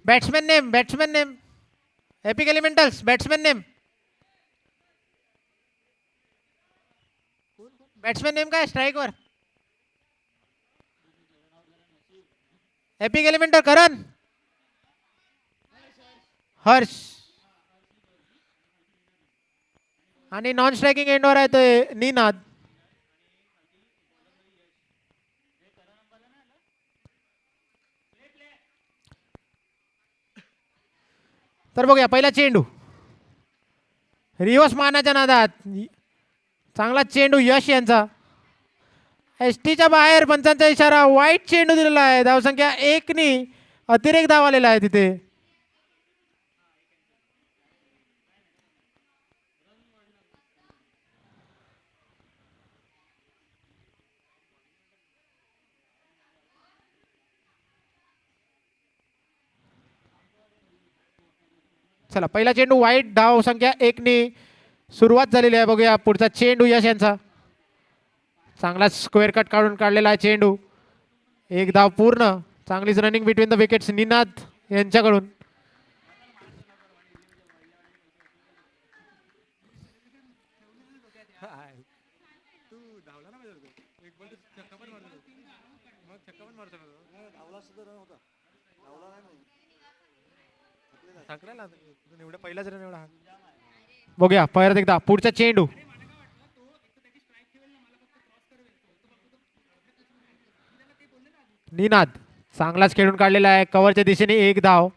Batsman name epic elementals batsman name. Batsman name काय स्ट्राईकवर? Epic Elementor करण हर्ष. आणि non striking एंडवर आहे तो निनाद. तर बघूया पहिला चेंडू रिवर्स मानाच्या नादात. चांगला चेंडू यश यांचा. एसटीच्या बाहेर पंचांचा इशारा. वाईट चेंडू दिलेला आहे. धावसंख्या 1 अतिरेक धाव आलेला आहे तिथे. चला पहिला चेंडू वाईट. धाव संख्या 1 सुरुवात झालेली आहे. बघूया पुढचा चेंडू यश यांचा. चांगला स्क्वेअर कट काढून काढलेला आहे चेंडू. 1 धाव पूर्ण. चांगलीच running between the wickets Ninad यांच्याकडून. बघूया परत एकदा पुढचा चेंडू. निनाद चांगलाच खेळून काढलेला आहे. कव्हरच्या दिशेने 1 धाव.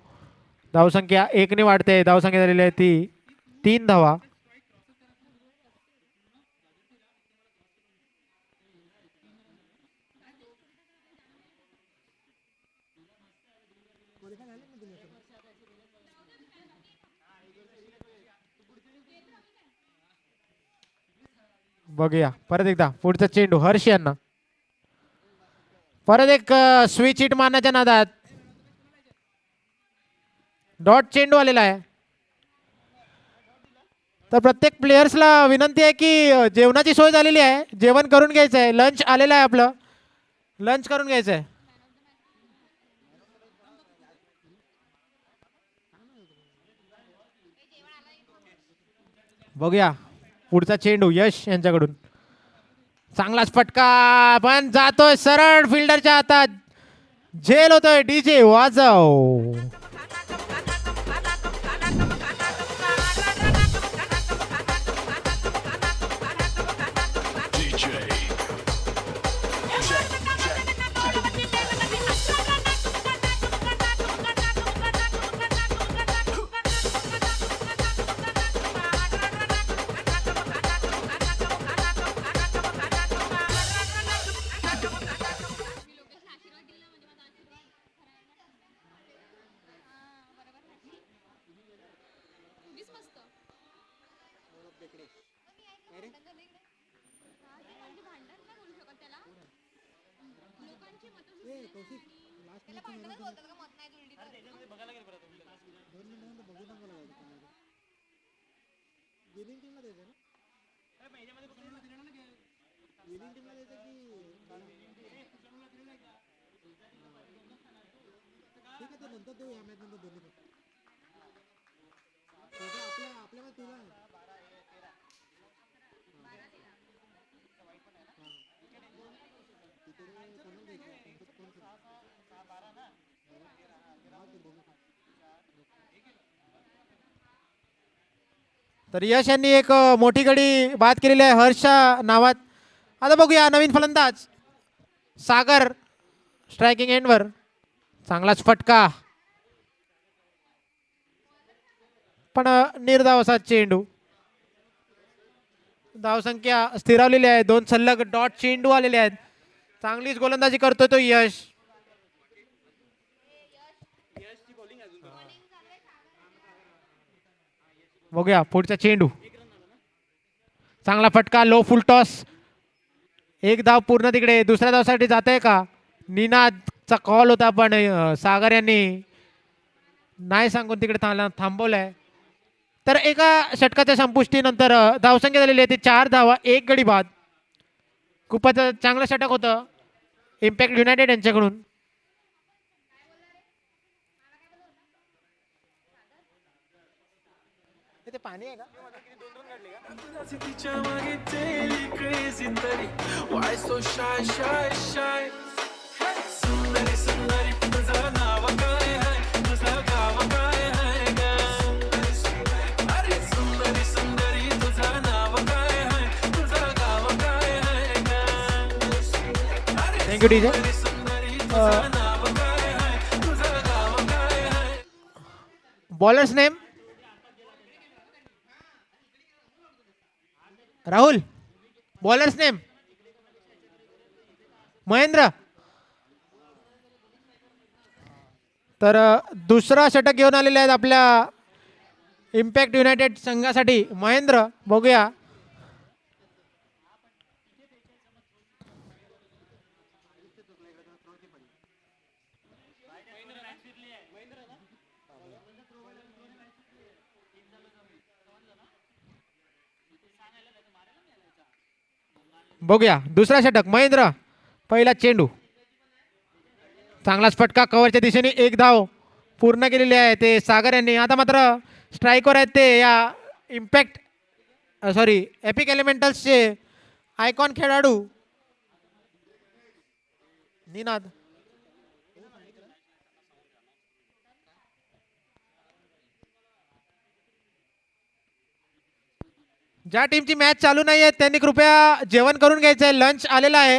धावसंख्या 1 वाढते. धावसंख्या झालेली आहे ती 3 धावा. बघूया परत एकदा पुढचा चेंडू हर्ष यांना. परत एक स्विच हिट मारण्याच्या नादात डॉट चेंडू आलेला आहे. तर प्रत्येक प्लेयर्सला विनंती आहे की जेवणाची सोय झालेली आहे. जेवण करून घ्यायचं आहे. लंच आलेलं आहे आपलं. लंच करून घ्यायचं आहे. बघूया पुढचा चेंडू यश यांच्याकडून. चांगलाच फटका पण जातोय सरळ फिल्डरच्या हातात. झेल होतोय. डीजे वाजव. तर यश यांनी एक मोठी गडी बाद केलेली आहे हर्षच्या नावात. आता बघूया नवीन फलंदाज सागर स्ट्रायकिंग एंडवर. चांगलाच फटका पण निर्धाव असा चेंडू. धावसंख्या स्थिरावलेली आहे. 2 सलग डॉट चेंडू आलेले आहेत. चांगलीच गोलंदाजी करतोय तो यश. बघूया पुढचा चेंडू. चांगला फटका लो फुल टॉस. 1 धाव पूर्ण तिकडे. दुसऱ्या धावसाठी जात आहे का? निनादचा कॉल होता पण सागर यांनी नाही सांगून तिकडे थांबवलंय. तर एका षटकाच्या संपुष्टीनंतर धावसंख्या झालेली आहे ती 4 धावा 1 गडी बाद. खूपच चांगलं षटक होतं इम्पॅक्ट युनायटेड यांच्याकडून. ते पाणी आहे का? Thank you DJ. Bowlers name Rahul. Bowlers name Mahendra. तर दुसरा षटक घेऊन आलेले आहेत आपल्या इम्पॅक्ट युनायटेड संघासाठी महेंद्र. बघूया बघूया दुसरा षटक महेंद्र. पहिला चेंडू चांगलाच फटका कव्हरच्या दिशेने एक धाव पूर्ण केलेली आहे ते सागर यांनी. आता मात्र स्ट्राईकवर आहेत ते या इम्पॅक्ट सॉरी एपिक एलिमेंटल्सचे आयकॉन खेळाडू निनाद. ज्या टीमची मॅच चालू नाही आहे त्यांनी कृपया जेवण करून घ्यायचं आहे. लंच आलेला आहे.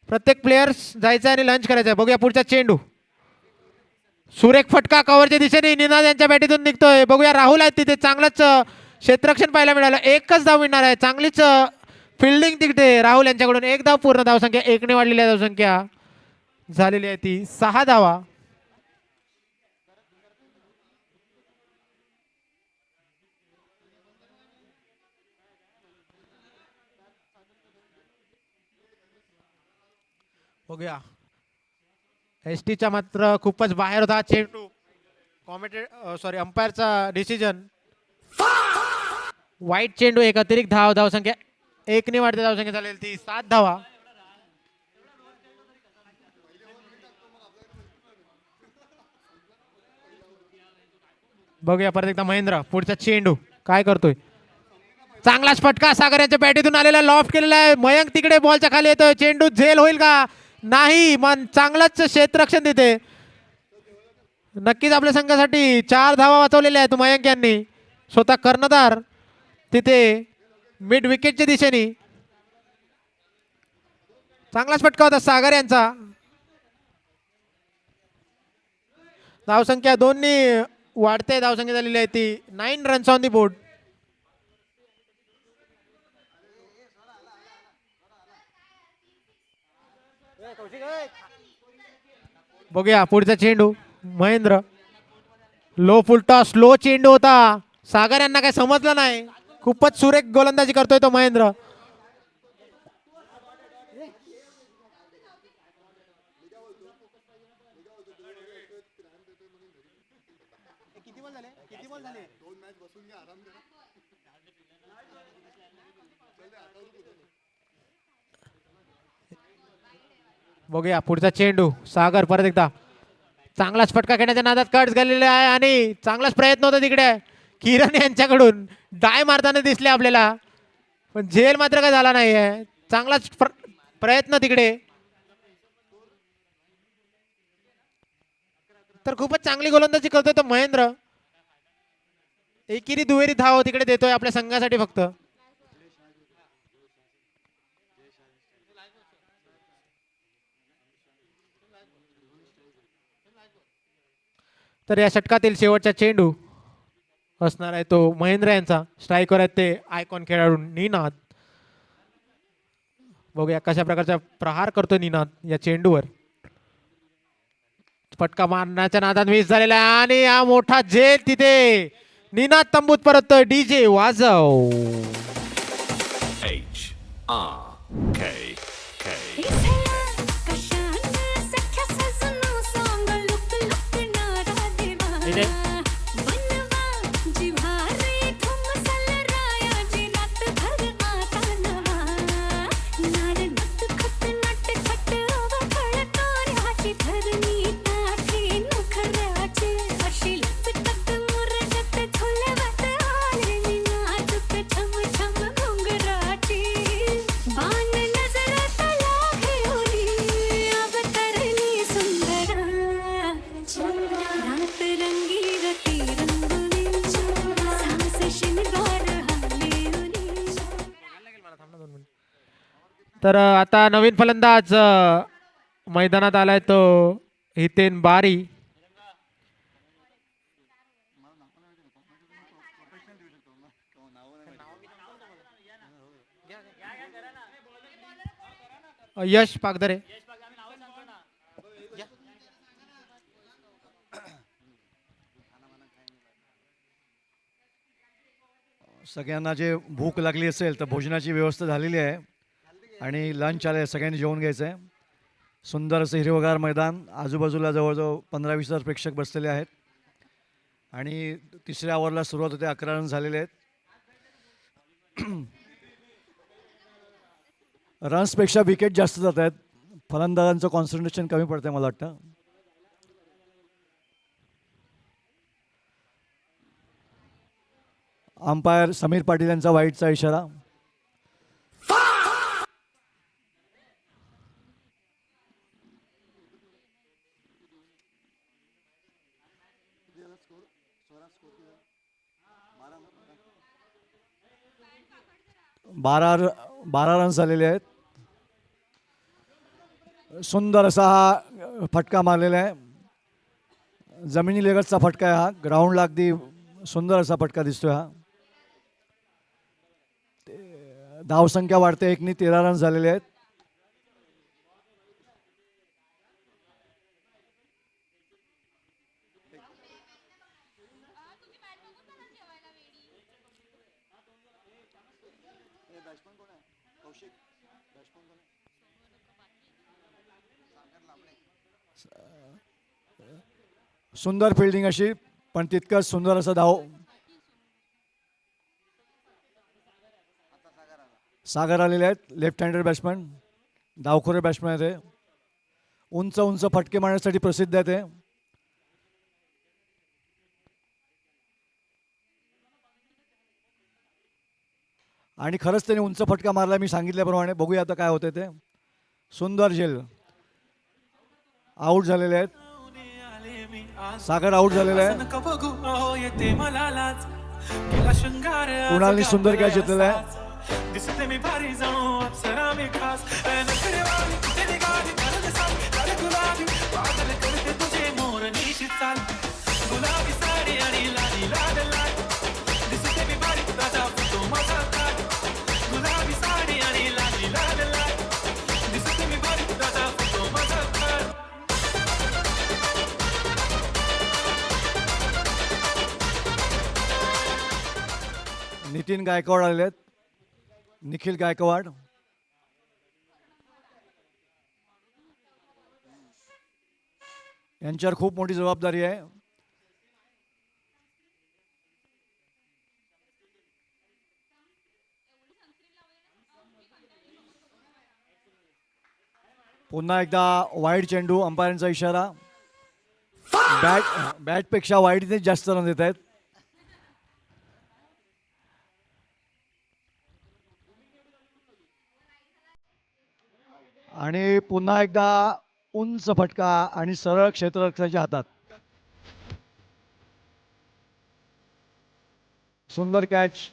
प्रत्येक प्लेयर्स जायचं आहे आणि लंच करायचं आहे. बघूया पुढचा चेंडू. सुरेख फटका कव्हरच्या दिशेने निनाद यांच्या बॅटीतून निघतोय. बघूया राहुल आहेत तिथे. चांगलंच क्षेत्ररक्षण पाहायला मिळालं. एकच धाव मिळणार आहे. चांगलीच फिल्डिंग तिथे राहुल यांच्याकडून. एक धाव पूर्ण धावसंख्या एकने वाढलेली आहे. धावसंख्या झालेली आहे ती 6 धावा. बघूया एस टीच्या मात्र खूपच बाहेर होता चेंडू. कॉमेंटेड सॉरी अंपायरचा डिसिजन वाईट चेंडू. एक अतिरिक्त धावसंख्या एकने वाढते. धावसंख्या झालेली ती 7 धावा. बघूया परत एकदा महेंद्र. पुढचा चेंडू काय करतोय. चांगलाच फटका सागर यांच्या बॅटीतून आलेला. लॉफ्ट केलेला आहे. मयंक तिकडे बॉलच्या खाली येतोय. चेंडू झेल होईल का नाही. मन चांगलंच क्षेत्ररक्षण तिथे. नक्कीच आपल्या संघासाठी 4 धावा वाचवलेल्या आहेत मयंक यांनी. स्वतः कर्णधार तिथे मिड विकेटच्या दिशेने. चांगलाच फटका होता सागर यांचा. धावसंख्या 2 वाढते. धावसंख्या झालेली आहे ती 9 रन्स ऑन दी बोर्ड. बघूया पुढचा चेंडू महेंद्र. लो फुलटॉस स्लो चेंडू होता. सागर यांना काही समजलं नाही. खूपच सुरेख गोलंदाजी करतोय तो महेंद्र. बघूया पुढचा चेंडू सागर. परत एकदा चांगलाच फटका खेळण्याच्या नादात कट्स गेलेले आहे आणि चांगलाच प्रयत्न होता तिकडे किरण यांच्याकडून. डाय मारताना दिसले आपल्याला पण झेल मात्र काय झाला नाही आहे. चांगलाच प्रयत्न तिकडे. तर खूपच चांगली गोलंदाजी करतोय तो महेंद्र. एकेरी दुहेरी धाव तिकडे देतोय आपल्या संघासाठी फक्त. तर या षटकातील शेवटचा चेंडू असणार आहे तो महेंद्र यांचा. स्ट्राईकवर आहेत ते आयकॉन खेळाडू निनाद. बघूया कशा प्रकारचा प्रहार करतो निनाद या चेंडूवर. फटका मारण्याच्या नादात मिस झालेला आहे आणि हा मोठा झेल तिथे. निनाद तंबूत परततोय. डीजे वाजव. तर आता नवीन फलंदाज मैदानात आलाय तो हितेन बारी. यश पागधरे. सगळ्यांना जे भूक लागली असेल तर भोजनाची व्यवस्था झालेली आहे आणि लंच आलं आहे, सगळ्यांनी जेवण घ्यायचं आहे. सुंदर असं हिरवगार मैदान, आजूबाजूला जवळजवळ 15-20 हजार प्रेक्षक बसलेले आहेत आणि तिसऱ्या ओव्हरला सुरुवात होते. 11 रन झालेले आहेत. रन्सपेक्षा विकेट जास्त जात आहेत. फलंदाजांचं कॉन्सन्ट्रेशन कमी पडतंय मला वाटतं. अंपायर समीर पाटील यांचा वाईटचा इशारा. बारा रन झालेले आहेत. सुंदर असा हा फटका मारलेला आहे. जमिनी लगतचा फटका आहे हा. ग्राउंडला अगदी सुंदर असा फटका दिसतोय हा. धावसंख्या वाढते. 1 ने 13 रन झालेले आहेत. सुंदर फिल्डिंग अशी, पण तितकंच सुंदर असं धाव. सागर आलेले आहेत, लेफ्ट हँडेड बॅट्समन, डावखोरे बॅट्समन आहे ते. उंच उंच फटके मारण्यासाठी प्रसिद्ध आहे ते. आणि खरंच त्याने उंच फटका मारला मी सांगितल्याप्रमाणे. बघूया आता काय होते ते. सुंदर झेल. आऊट झालेले आहेत. सागर आऊट झालेला आहे. कुणालनी सुंदर कॅच घेतलेला आहे. नितीन गायकवाड आलेले आहेत. निखिल गायकवाड. यांच्यावर खूप मोठी जबाबदारी आहे. पुन्हा एकदा वाईड चेंडू. अंपायरांचा इशारा. बॅटपेक्षा वाईडने जास्त रन देत आहेत. आणि पुन्हा एकदा उंच फटका आणि सरळ क्षेत्ररक्षकाच्या हातात. सुंदर कॅच.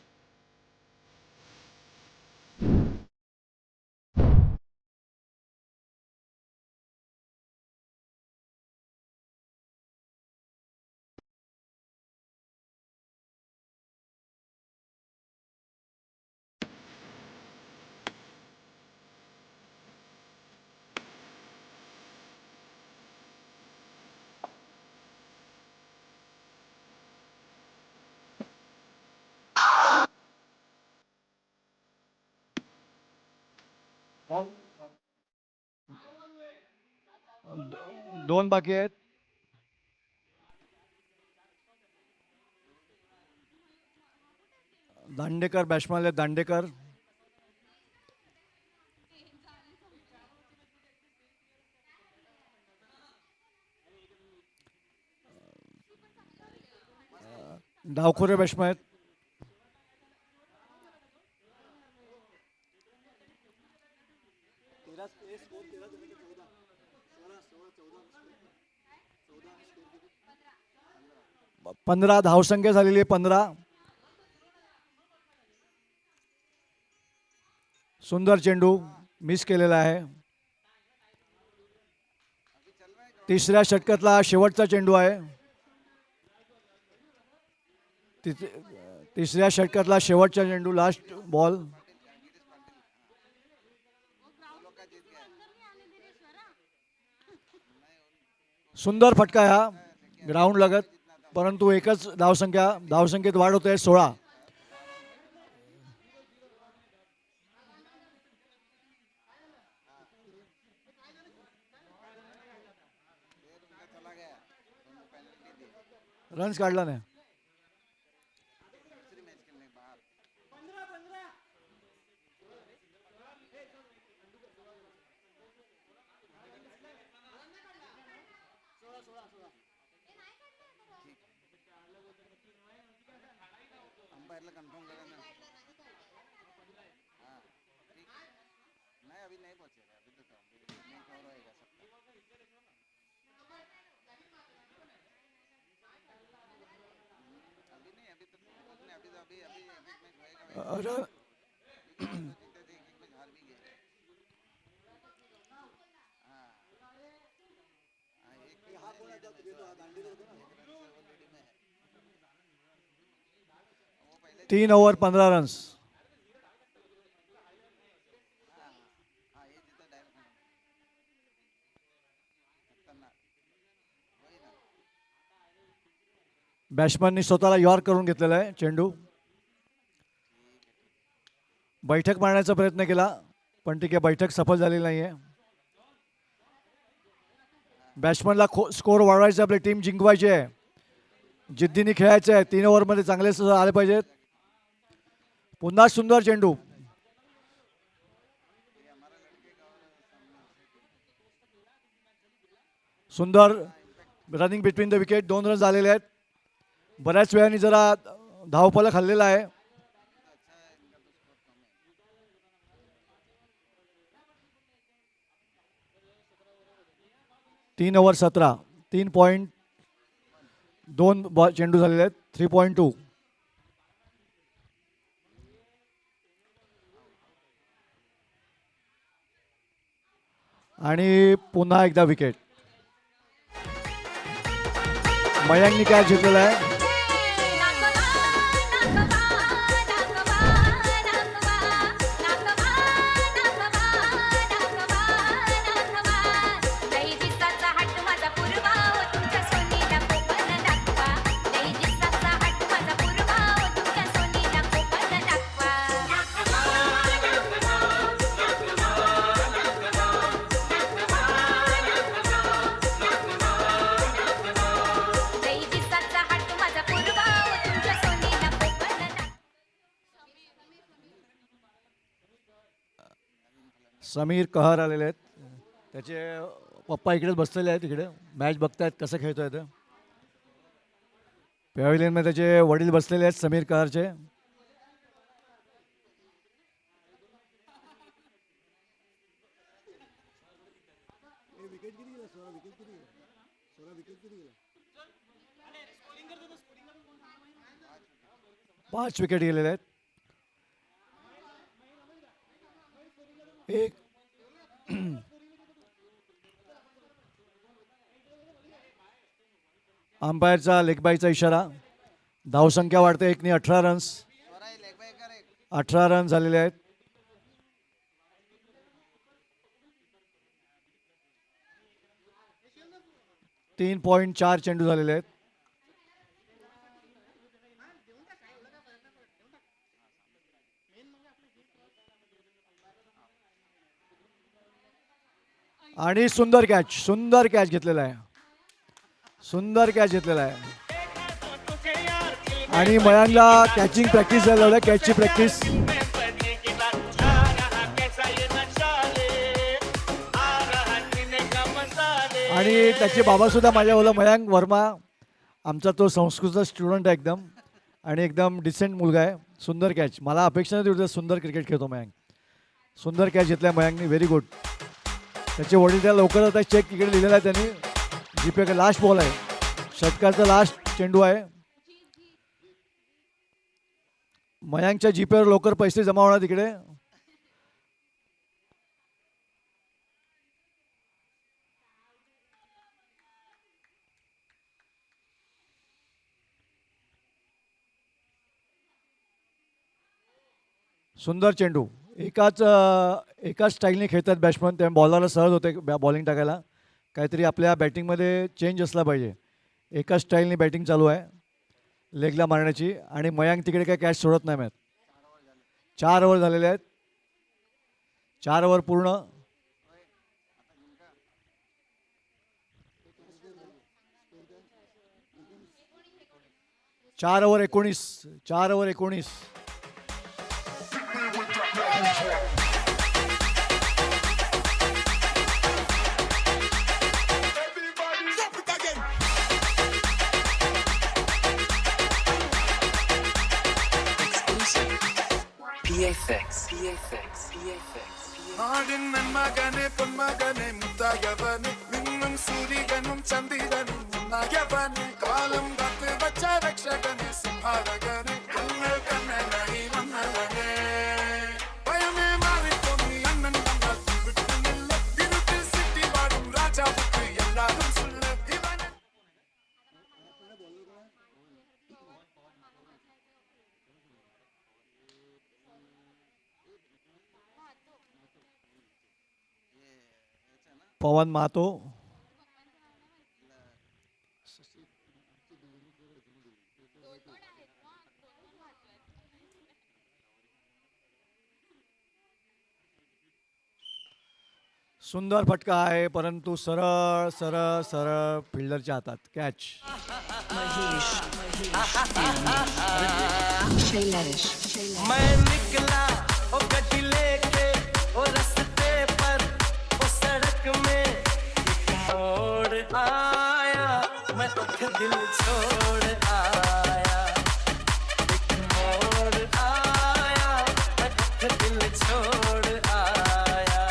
दोन बाकी आहेत. दांडेकर बॅट्समॅन आहेत. दांडेकर. डावखोरे बॅट्समॅन आहेत. पंधरा धावसंख्या झालेली आहे. 15. सुंदर चेंडू. मिस केलेला आहे. तिसऱ्या षटकातला शेवटचा चेंडू आहे. तिसऱ्या षटकातला शेवटचा चेंडू, लास्ट बॉल. सुंदर फटका हा ग्राउंड लगत, परंतु एकच धावसंख्येत वाढ होते 16. रन्स काढला नाही. तीन ओव्हर 15 रन्स. बॅट्समननी स्वतःला यॉर्क करून घेतलेला आहे चेंडू. बैठक मारण्याचा प्रयत्न केला, पण ठीक आहे, बैठक सफल झालेली नाही आहे. बॅट्समनला स्कोर वाढवायचा, आपली टीम जिंकवायची आहे, जिद्दीने खेळायचं आहे. 3 ओव्हरमध्ये चांगले आले पाहिजेत. पुन्हा सुंदर चेंडू. सुंदर running between the wicket. 2 run झालेले आहेत. बऱ्याच वेळाने जरा धावफलक हल्लेला आहे. तीन ओव्हर 17. 3.2 चेंडू झालेले आहेत. 3.2. आणि पुन्हा एकदा विकेट. मयांकनी काय जिंकलेला आहे. समीर कहर आलेले आहेत. त्याचे पप्पा इकडेच बसलेले आहेत. इकडे मॅच बघतायत कसं खेळतोय ते. पॅव्हिलियनमध्ये त्याचे वडील बसलेले आहेत समीर कहरचे. पाच विकेट गेलेले आहेत. एक अंपायरचा लेगबायचा इशारा. धावसंख्या वाढते. 1 ने 18 रन्स. 18 रन झालेले आहेत. तीन 3.4 चेंडू झालेले आहेत. आणि सुंदर कॅच घेतलेला आहे. सुंदर कॅच घेतलेला आहे. आणि मयांकला कॅचिंग प्रॅक्टिस झालेलं आहे. कॅचची प्रॅक्टिस. आणि त्याचे बाबा सुद्धा माझ्या बोला, मयांक वर्मा आमचा तो संस्कृतचा स्टुडंट आहे एकदम, आणि एकदम डिसेंट मुलगा आहे. सुंदर कॅच. मला अपेक्षा नव्हती सुंदर क्रिकेट खेळतो मयांक. सुंदर कॅच घेतला मयांकने. Very good. त्याचे वडील त्या लवकर आता चेक इकडे लिहिलेला आहे त्यांनी. जीपे का लास्ट बॉल आहे. षटकाचा लास्ट चेंडू आहे. मयांकच्या जीपेवर लवकर पैसे जमा होणार तिकडे. सुंदर चेंडू. एकाच स्टाईलने खेळतात बॅट्समन, त्या बॉलरला सहज होते बॉलिंग टाकायला. काहीतरी आपल्या बॅटिंगमध्ये चेंज असला पाहिजे. एकाच स्टाईलने बॅटिंग चालू आहे लेगला मारण्याची, आणि मयांक तिकडे काय कॅच सोडत नाही मॅच. 4 ओव्हर झालेले आहेत. 4 ओव्हर पूर्ण. 4 ओव्हर 19. 4 ओव्हर 19. നാടിൻ നന്മകനെ പൊന്മകനെ മുത്തായവനെ നിന്നും സൂര്യനും ചന്ദ്രനും ഒന്നായവനെ കാലം കാത്ത് വച്ച രക്ഷകനെ സംഹാരകനെ കണ്ണൽ കണ്ണനായി വന്നവനെ ഭയമേ മാറിപ്പോന്നി അണ്ണൻ തങ്ങൾ വിട്ടുന്നില്ല ഇരുട്ടിൽ സിറ്റി വാടും രാജാവുക്ക് എല്ലാരും സുള്ള ഇവനെ पवन महातो. सुंदर फटका आहे, परंतु सरळ सरळ सरळ फिल्डरच्या हातात. कॅच. मैं निकला ओ गड्डी लेके ओ रास्ते पर ओ सड़क में एक मोड़ आया मैं उठ दिल छोड़ आया एक मोड़ आया मैं उठ दिल छोड़ आया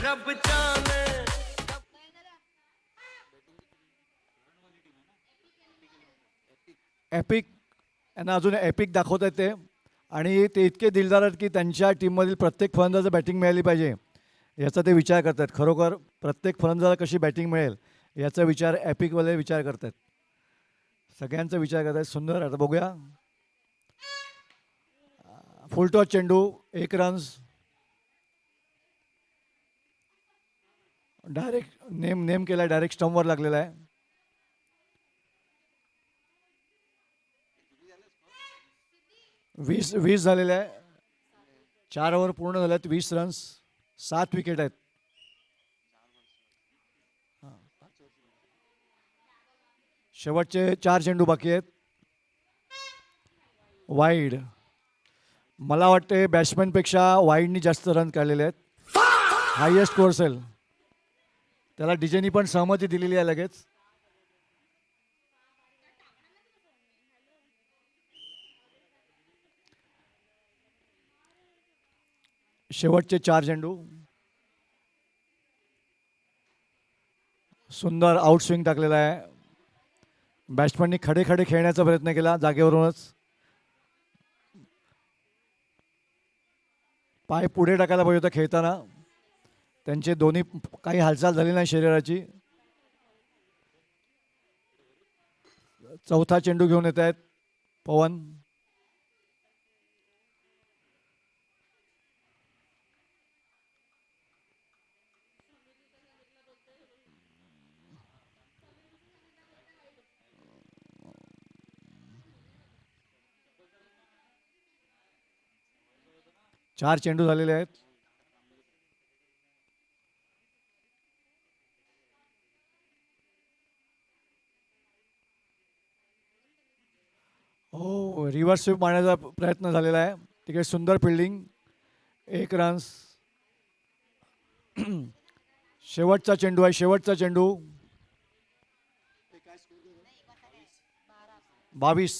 रब जाने एपिक यांना अजून एपिक दाखवत आहेत ते, आणि ते इतके दिलदार आहेत की त्यांच्या टीममधील प्रत्येक फलंदाजाला बॅटिंग मिळाली पाहिजे याचा ते विचार करतात. खरोखर प्रत्येक फलंदाजाला कशी बॅटिंग मिळेल याचा विचार एपिकवाले विचार करतात. सगळ्यांचा विचार करतात. सुंदर. आता बघूया. फुलटॉस चेंडू. 1 रन्स. डायरेक्ट नेम केला, डायरेक्ट स्टंपवर लागलेला आहे. 20 झालेले आहे. 4 ओव्हर पूर्ण झाल्यात. 20 रन्स. 7 विकेट आहेत. शेवटचे 4 चेंडू बाकी आहेत. वाईड. मला वाटते बॅट्समॅनपेक्षा वाईडनी जास्त रन काढलेले आहेत. हायएस्ट स्कोअर असेल. त्याला डीजेनी पण सहमती दिलेली आहे लगेच. शेवटचे 4 चेंडू. सुंदर आउटस्विंग टाकलेला आहे. बॅट्समॅननी खडे खडे खेळण्याचा प्रयत्न केला जागेवरूनच. पाय पुढे टाकायला पाहिजे होता खेळताना. त्यांचे दोन्ही काही हालचाल झाली नाही शरीराची. चौथा चेंडू घेऊन येत आहेत पवन. चार चेंडू झालेले आहेत. हो, रिव्हर्स स्वीप मारण्याचा प्रयत्न झालेला आहे. तिकडे सुंदर फिल्डिंग. 1 रन्स. शेवटचा चेंडू आहे. शेवटचा चेंडू. 22.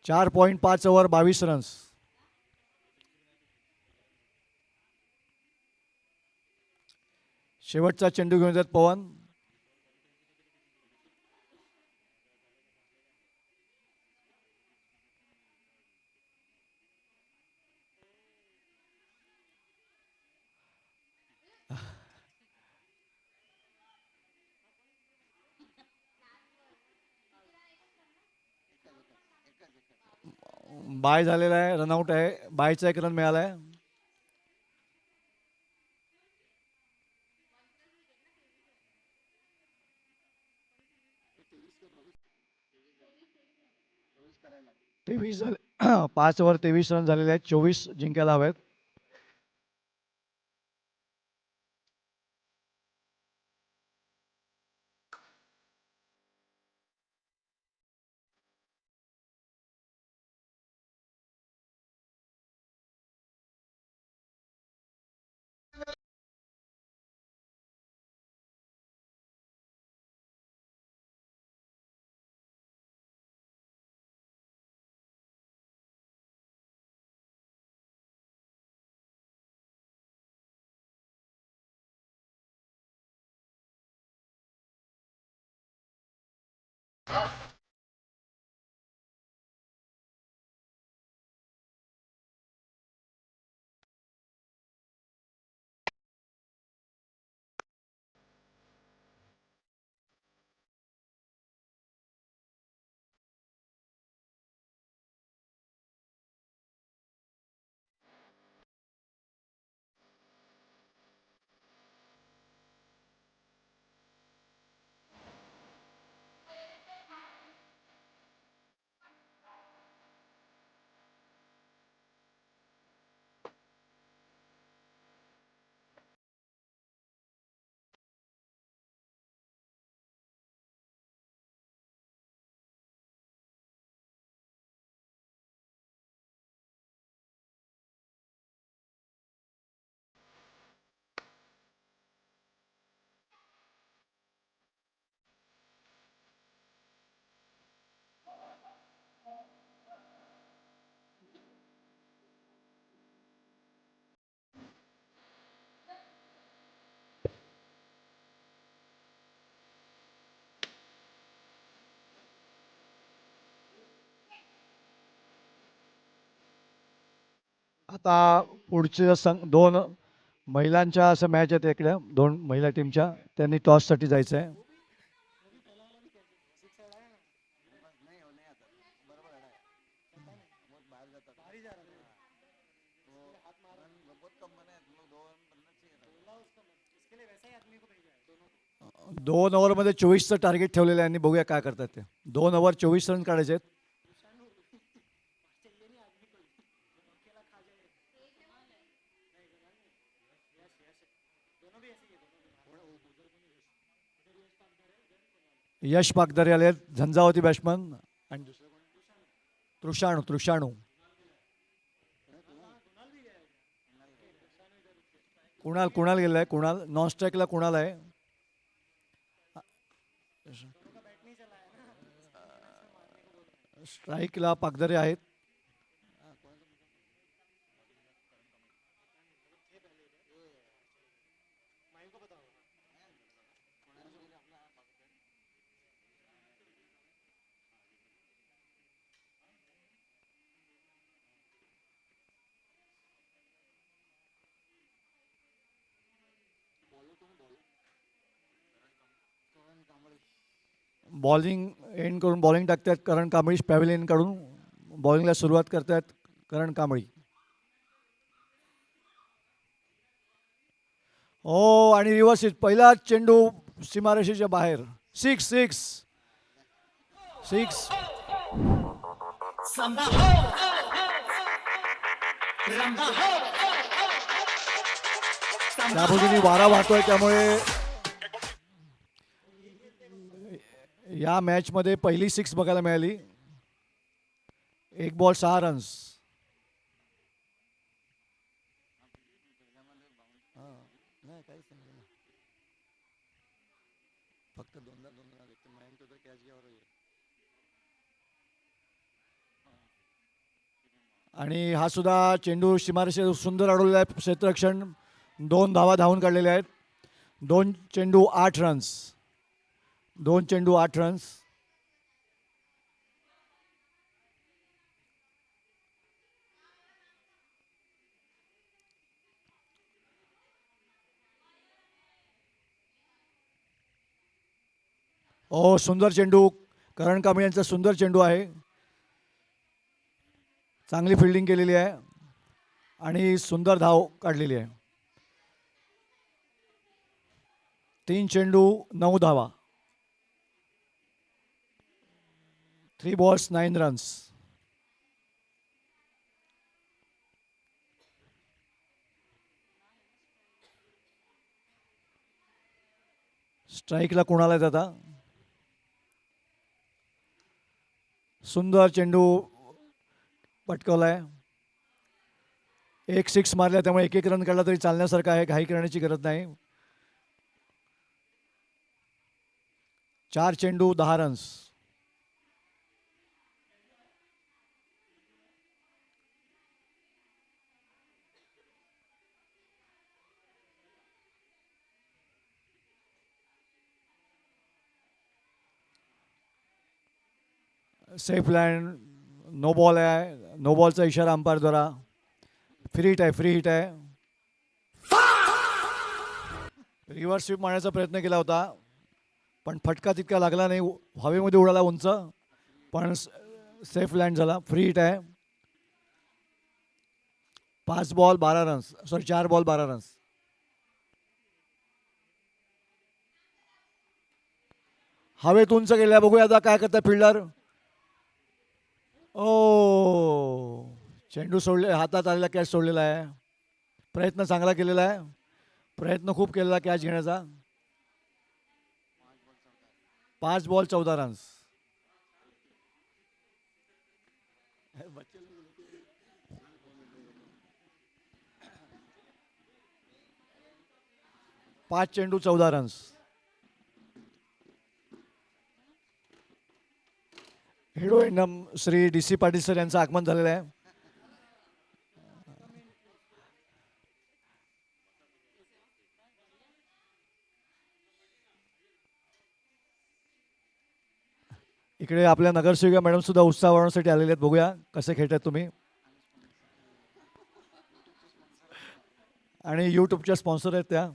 4.5 ओव्हर 22 रन्स. शेवटचा चेंडू घेऊन जात पवन. बाय झालेला आहे, रनआउट आहे. बायचा एक रन मिळाला आहे. तेवीस झाले 5 ओव्हर 23 रन झालेले आहेत. 24 जिंकायला हवेत. आता पुढचे दोन महिलांच्या असं मॅच आहेत इकडे. 2 महिला टीमच्या. त्यांनी टॉससाठी जायचं आहे. दोन ओव्हरमध्ये 24चं टार्गेट ठेवलेलं आहे आणि बघूया काय करतात ते. 2 ओव्हर 24 रन काढायचे आहेत. यश पागदरे आले आहेत, झंझावती बॅट्समन. आणि तृषाणू कुणाल गेलाय. कुणाल नॉन स्ट्राईकला कुणाल आहे. स्ट्राईकला पागदरे आहेत. बॉलिंग एंड करून बॉलिंग टाकतात करण कांबळी. पॅव्हिलियन काढून बॉलिंगला सुरुवात करतात करण कांबळी. हो आणि रिव्हर्स पहिला चेंडू सीमारेषेच्या बाहेर. 6 त्या बाजूने वारा वाहतोय त्यामुळे या मॅचमध्ये पहिली 6 बघायला मिळाली. 1 बॉल 6 रन्स. फक्त आणि हा सुद्धा चेंडू सीमारेषे सुंदर अडवलेला आहे. क्षेत्ररक्षण 2 धावा धावून काढलेल्या आहेत. 2 चेंडू 8 रन्स. 2 चेंडू 8 रन्स. ओ सुंदर चेंडू करण कांबळे यांचा सुंदर चेंडू आहे. चांगली फिल्डिंग केलेली आहे आणि सुंदर धाव काढलेली आहे. 3 चेंडू 9 धावा. 3 balls 9 runs. स्ट्राईकला कोणाला येत आता. सुंदर चेंडू पटकवलाय. 1 6 मारल्या त्यामुळे 1 रन काढला तरी चालण्यासारखं आहे. घाई करण्याची गरज नाही. 4 चेंडू 10 runs. Safe land. No ball आहे. नो बॉलचा इशारा अंपायर द्वारा. फ्री हिट आहे. फ्री हिट आहे. रिव्हर्स स्वीप मारण्याचा प्रयत्न केला होता पण फटका तितका लागला नाही. हवेमध्ये उडाला उंच पण सेफ लँड झाला. फ्री हिट आहे. 5 ball 12 runs. Sorry 4 ball 12 runs. हवेत उंच गेल्या. बघूया आता काय करता फिल्डर. ओ चेंडू सोडले. हातात आलेला कॅच सोडलेला आहे. प्रयत्न चांगला केलेला आहे. प्रयत्न खूप केलेला कॅच घेण्याचा. 5 बॉल 14 रन्स. पाच चेंडू 14 रन्स. हिरो इंडम श्री DC पाटील सर यांचं आगमन झालेलं आहे. इकडे आपल्या नगरसेविका मॅडम सुद्धा उत्साह वाढवण्यासाठी आलेले आहेत. बघूया कसे खेळतात तुम्ही. आणि यूट्यूबच्या स्पॉन्सर आहेत त्या.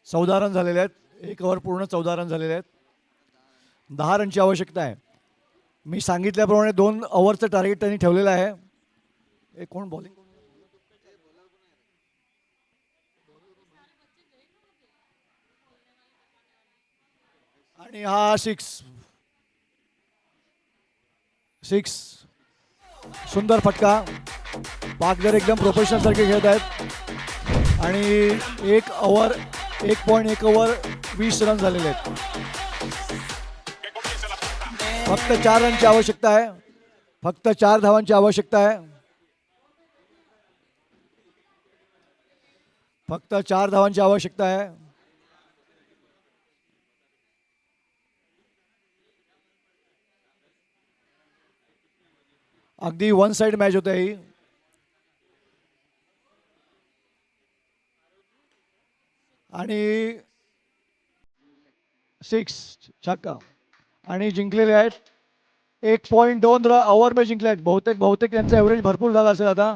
चौदा रन झालेले आहेत. 1 ओव्हर पूर्ण 14 रन झालेले आहेत. 10 रनची आवश्यकता आहे. मी सांगितल्याप्रमाणे 2 ओव्हरचं टार्गेट त्यांनी ठेवलेलं आहे. हे कोण बॉलिंग. आणि हा 6 सुंदर फटका. पाकदर एकदम प्रोफेशनल सारखे खेळत आहेत आणि 1 ओव्हर 1.1 ओव्हर 20 रन झालेले आहेत. फक्त 4 रनची आवश्यकता आहे. फक्त 4 धावांची आवश्यकता आहे. फक्त 4 धावांची आवश्यकता आहे. अगदी 1 साइड मॅच होते ही. आणि 6 छक्का आणि जिंकलेले आहेत. 1.2 ओव्हर मध्ये जिंकले आहेत. बहुतेक त्यांचं ॲव्हरेज भरपूर झालं असेल आता.